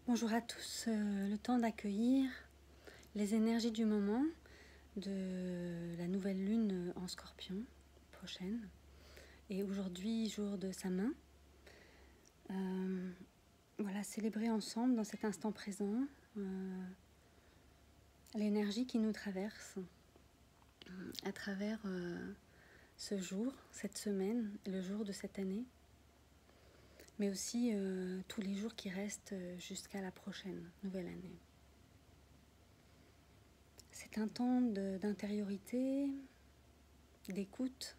Bonjour à tous, le temps d'accueillir les énergies du moment de la nouvelle lune en Scorpion prochaine. Et aujourd'hui, jour de sa main. Voilà, célébrer ensemble dans cet instant présent l'énergie qui nous traverse à travers ce jour, cette semaine, le jour de cette année, mais aussi tous les jours qui restent jusqu'à la prochaine nouvelle année. C'est un temps d'intériorité, d'écoute,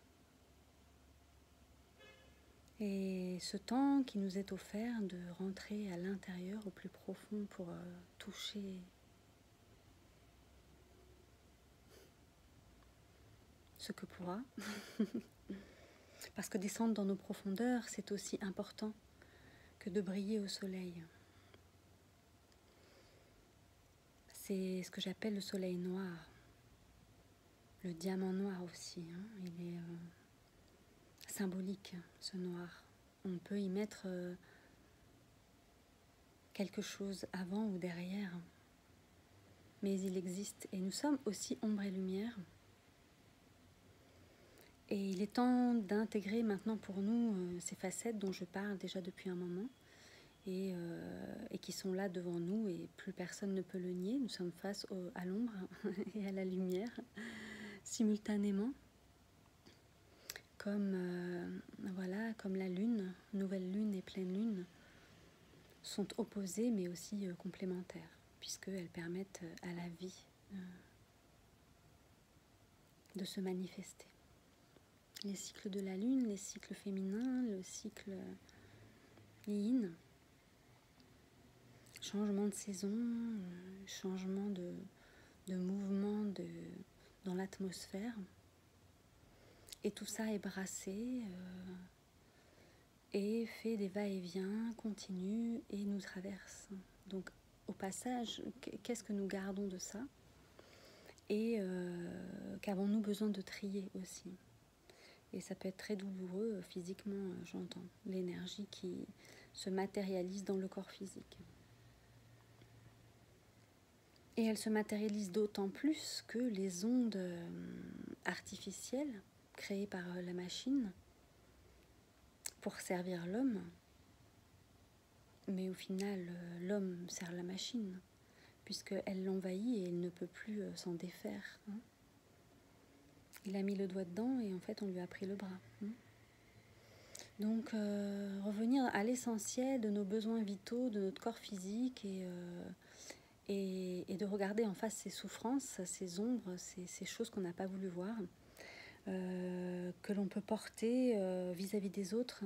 et ce temps qui nous est offert de rentrer à l'intérieur, au plus profond, pour toucher ce que pourra. Parce que descendre dans nos profondeurs, c'est aussi important que de briller au soleil. C'est ce que j'appelle le soleil noir, le diamant noir aussi. Il est symbolique, ce noir. On peut y mettre quelque chose avant ou derrière, mais il existe. Et nous sommes aussi ombre et lumière. Et il est temps d'intégrer maintenant pour nous ces facettes dont je parle déjà depuis un moment et qui sont là devant nous, et plus personne ne peut le nier. Nous sommes face à l'ombre et à la lumière simultanément, comme comme la lune, nouvelle lune et pleine lune sont opposées mais aussi complémentaires, puisqu'elles permettent à la vie de se manifester. Les cycles de la lune, les cycles féminins, le cycle yin, changement de saison, changement de mouvement dans l'atmosphère. Et tout ça est brassé et fait des va-et-vient continus et nous traverse. Donc au passage, qu'est-ce que nous gardons de ça? Et qu'avons-nous besoin de trier aussi? Et ça peut être très douloureux physiquement, j'entends. L'énergie qui se matérialise dans le corps physique. Et elle se matérialise d'autant plus que les ondes artificielles créées par la machine pour servir l'homme, mais au final l'homme sert la machine, puisqu'elle l'envahit et il ne peut plus s'en défaire. Il a mis le doigt dedans et en fait on lui a pris le bras. Donc revenir à l'essentiel de nos besoins vitaux, de notre corps physique, et de regarder en face ces souffrances, ces ombres, ces choses qu'on n'a pas voulu voir, que l'on peut porter vis-à-vis des autres,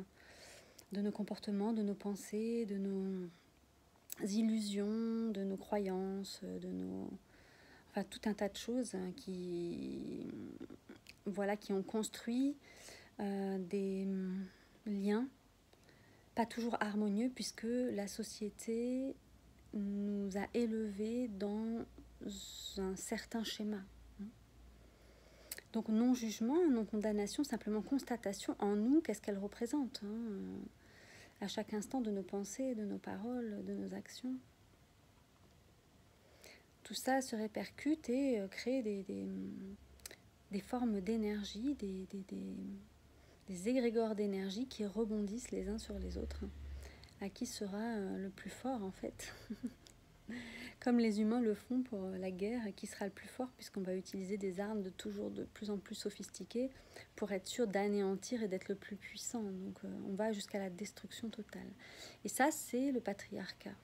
de nos comportements, de nos pensées, de nos illusions, de nos croyances, tout un tas de choses qui ont construit des liens pas toujours harmonieux, puisque la société nous a élevés dans un certain schéma. Donc non-jugement, non-condamnation, simplement constatation en nous, qu'est-ce qu'elle représente à chaque instant de nos pensées, de nos paroles, de nos actions. Tout ça se répercute et crée des formes d'énergie, des égrégores d'énergie qui rebondissent les uns sur les autres. À qui sera le plus fort en fait? Comme les humains le font pour la guerre, qui sera le plus fort, puisqu'on va utiliser des armes de plus en plus sophistiquées pour être sûr d'anéantir et d'être le plus puissant. Donc on va jusqu'à la destruction totale. Et ça, c'est le patriarcat.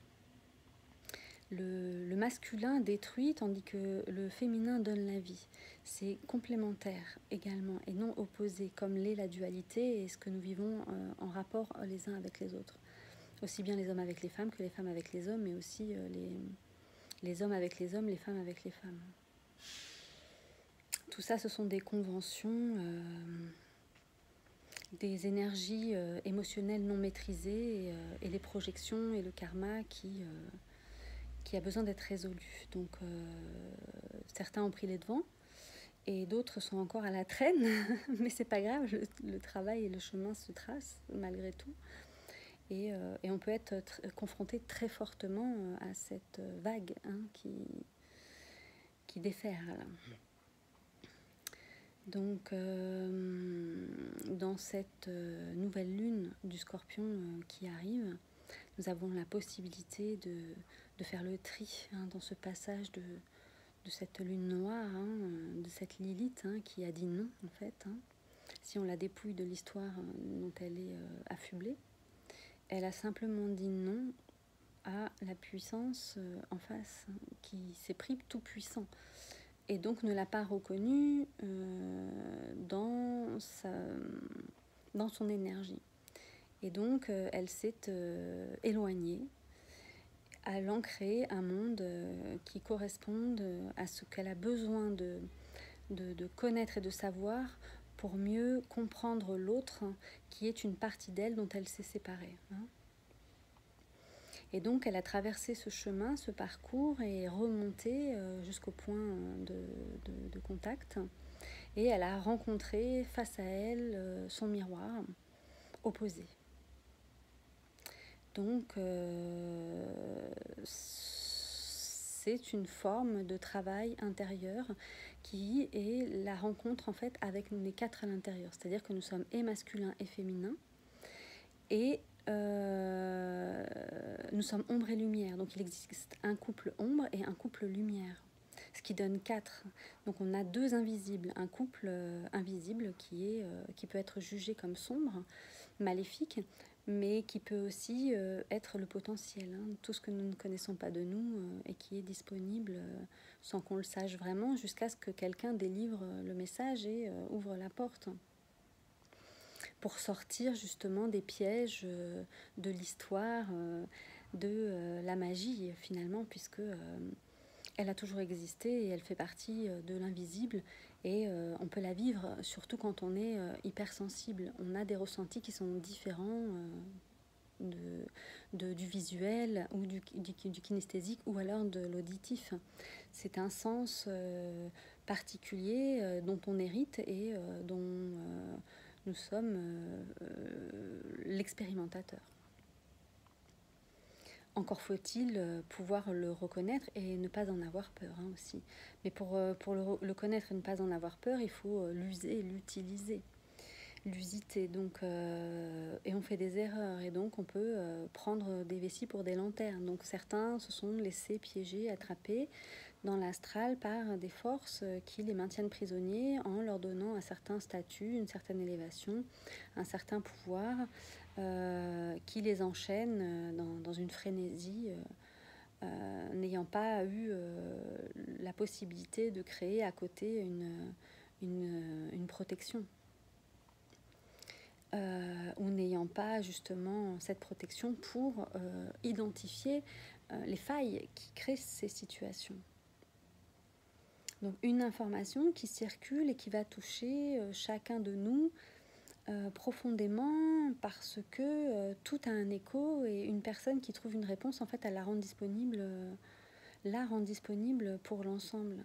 Le masculin détruit, tandis que le féminin donne la vie. C'est complémentaire également, et non opposé, comme l'est la dualité et ce que nous vivons en rapport les uns avec les autres. Aussi bien les hommes avec les femmes que les femmes avec les hommes, mais aussi les hommes avec les hommes, les femmes avec les femmes. Tout ça, ce sont des conventions, des énergies émotionnelles non maîtrisées, et les projections et le karma qui a besoin d'être résolu. Donc certains ont pris les devants et d'autres sont encore à la traîne, mais c'est pas grave, le travail et le chemin se tracent malgré tout. Et on peut être confronté très fortement à cette vague qui déferle. Donc, dans cette nouvelle lune du Scorpion qui arrive, nous avons la possibilité de faire le tri dans ce passage de cette lune noire, de cette Lilith qui a dit non en fait. Si on la dépouille de l'histoire dont elle est affublée, elle a simplement dit non à la puissance en face, qui s'est pris tout puissant. Et donc ne l'a pas reconnu dans son énergie. Et donc elle s'est éloignée, allant créer un monde qui corresponde à ce qu'elle a besoin de connaître et de savoir pour mieux comprendre l'autre, qui est une partie d'elle dont elle s'est séparée. Et donc elle a traversé ce chemin, ce parcours, et remonté jusqu'au point de contact. Et elle a rencontré face à elle son miroir opposé. Donc c'est une forme de travail intérieur qui est la rencontre en fait avec les quatre à l'intérieur. C'est-à-dire que nous sommes et masculins et féminins. Et nous sommes ombre et lumière. Donc il existe un couple ombre et un couple lumière, ce qui donne 4. Donc on a 2 invisibles, un couple invisible qui peut être jugé comme sombre, maléfique, mais qui peut aussi être le potentiel, tout ce que nous ne connaissons pas de nous et qui est disponible sans qu'on le sache vraiment, jusqu'à ce que quelqu'un délivre le message et ouvre la porte pour sortir justement des pièges de l'histoire, de la magie finalement, puisque elle a toujours existé et elle fait partie de l'invisible, et on peut la vivre surtout quand on est hypersensible. On a des ressentis qui sont différents du visuel ou du kinesthésique ou alors de l'auditif. C'est un sens particulier dont on hérite et dont nous sommes l'expérimentateur. Encore faut-il pouvoir le reconnaître et ne pas en avoir peur aussi. Mais pour le connaître et ne pas en avoir peur, il faut l'user et l'utiliser. L'usiter, donc, et on fait des erreurs, et donc on peut prendre des vessies pour des lanternes. Donc certains se sont laissés piéger, attraper dans l'astral par des forces qui les maintiennent prisonniers en leur donnant un certain statut, une certaine élévation, un certain pouvoir qui les enchaîne dans une frénésie, n'ayant pas eu la possibilité de créer à côté une protection. Ou n'ayant pas justement cette protection pour identifier les failles qui créent ces situations. Donc une information qui circule et qui va toucher chacun de nous profondément, parce que tout a un écho, et une personne qui trouve une réponse, en fait, elle la rend disponible pour l'ensemble.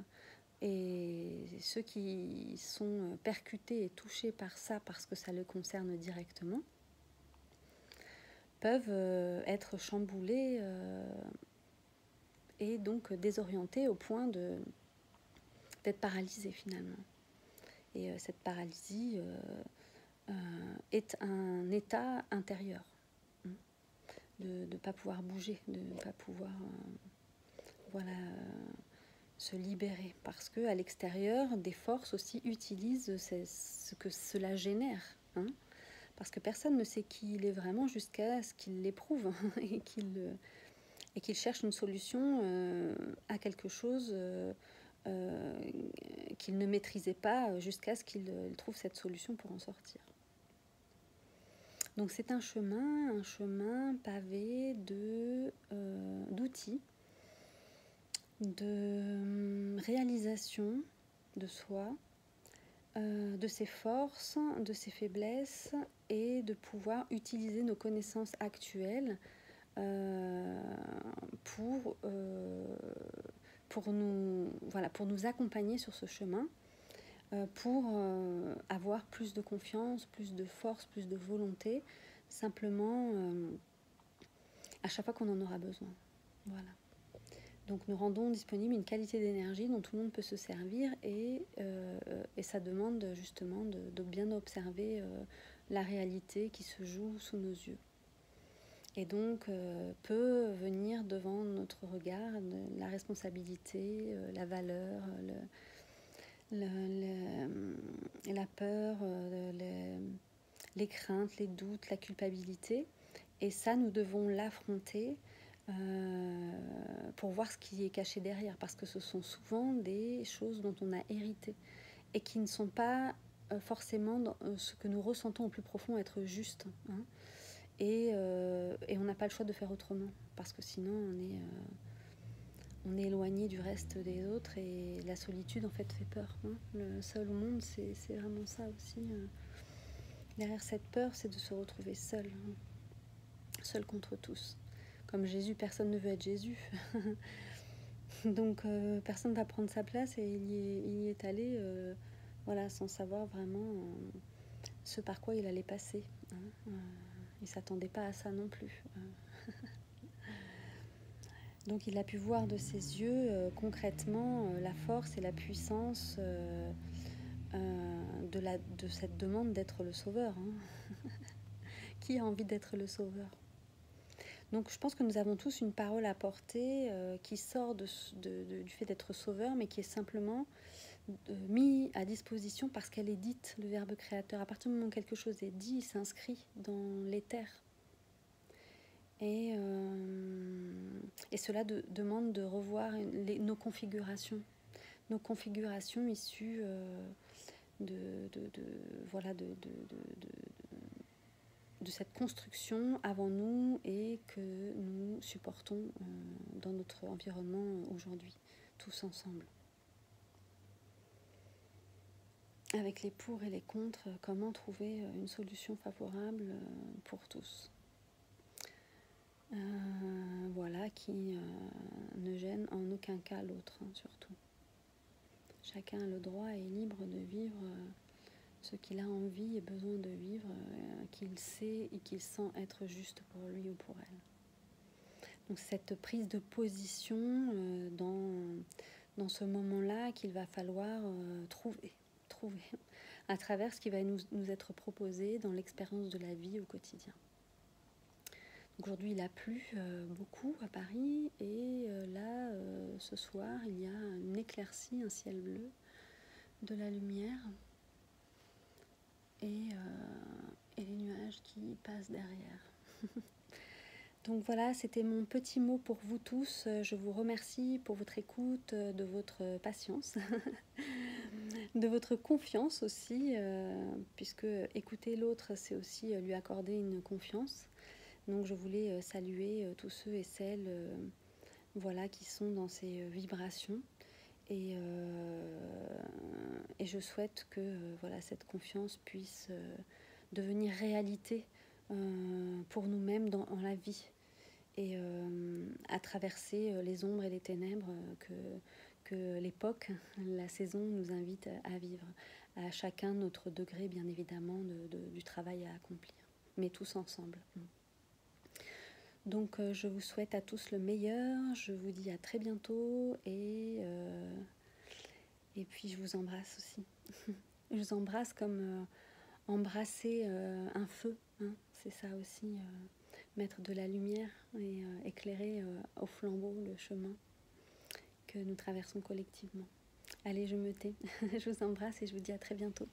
Et ceux qui sont percutés et touchés par ça parce que ça le concerne directement peuvent être chamboulés et donc désorientés au point d'être paralysés finalement. Et cette paralysie est un état intérieur, de ne pas pouvoir bouger, de ne pas pouvoir se libérer, parce que à l'extérieur, des forces aussi utilisent ce que cela génère, parce que personne ne sait qui il est vraiment jusqu'à ce qu'il l'éprouve et qu'il cherche une solution à quelque chose qu'il ne maîtrisait pas, jusqu'à ce qu'il trouve cette solution pour en sortir. Donc c'est un chemin pavé d'outils, de réalisation de soi, de ses forces, de ses faiblesses, et de pouvoir utiliser nos connaissances actuelles pour nous accompagner sur ce chemin, pour avoir plus de confiance, plus de force, plus de volonté, simplement à chaque fois qu'on en aura besoin. Voilà. Donc nous rendons disponible une qualité d'énergie dont tout le monde peut se servir et ça demande justement de bien observer la réalité qui se joue sous nos yeux. Et donc peut venir devant notre regard la responsabilité, la valeur, la peur, les craintes, les doutes, la culpabilité. Et ça, nous devons l'affronter pour voir ce qui est caché derrière, parce que ce sont souvent des choses dont on a hérité et qui ne sont pas forcément dans ce que nous ressentons au plus profond être juste. Hein. Et on n'a pas le choix de faire autrement, parce que sinon on est éloigné du reste des autres et la solitude en fait peur. Hein. Le seul au monde, c'est vraiment ça aussi. Derrière cette peur, c'est de se retrouver seul, hein. Seul contre tous. Comme Jésus, personne ne veut être Jésus. Donc personne ne va prendre sa place et il y est allé voilà, sans savoir vraiment ce par quoi il allait passer. Hein. Il ne s'attendait pas à ça non plus. Donc il a pu voir de ses yeux concrètement la force et la puissance de cette demande d'être le sauveur. Hein. Qui a envie d'être le sauveur? Donc je pense que nous avons tous une parole à porter qui sort du fait d'être sauveur, mais qui est simplement mis à disposition parce qu'elle est dite, le verbe créateur. À partir du moment où quelque chose est dit, il s'inscrit dans l'éther. Et cela demande de revoir nos configurations issues de cette construction avant nous et que nous supportons dans notre environnement aujourd'hui, tous ensemble. Avec les pour et les contre, comment trouver une solution favorable pour tous. Voilà, qui ne gêne en aucun cas l'autre, hein, surtout. Chacun a le droit et est libre de vivre ce qu'il a envie et besoin de vivre, qu'il sait et qu'il sent être juste pour lui ou pour elle. Donc cette prise de position dans ce moment-là qu'il va falloir trouver à travers ce qui va nous être proposé dans l'expérience de la vie au quotidien. Aujourd'hui, il a plu beaucoup à Paris et là, ce soir, il y a une éclaircie, un ciel bleu, de la lumière et les nuages qui passent derrière. Donc voilà, c'était mon petit mot pour vous tous. Je vous remercie pour votre écoute, de votre patience, de votre confiance aussi, puisque écouter l'autre, c'est aussi lui accorder une confiance. Donc je voulais saluer tous ceux et celles voilà, qui sont dans ces vibrations. Et je souhaite que voilà, cette confiance puisse devenir réalité pour nous-mêmes dans la vie et à traverser les ombres et les ténèbres que l'époque, la saison nous invite à vivre. À chacun notre degré, bien évidemment, du travail à accomplir, mais tous ensemble. Donc je vous souhaite à tous le meilleur, je vous dis à très bientôt et puis je vous embrasse aussi. Je vous embrasse comme embrasser un feu, hein. C'est ça aussi, mettre de la lumière et éclairer au flambeau le chemin que nous traversons collectivement. Allez, je me tais, je vous embrasse et je vous dis à très bientôt.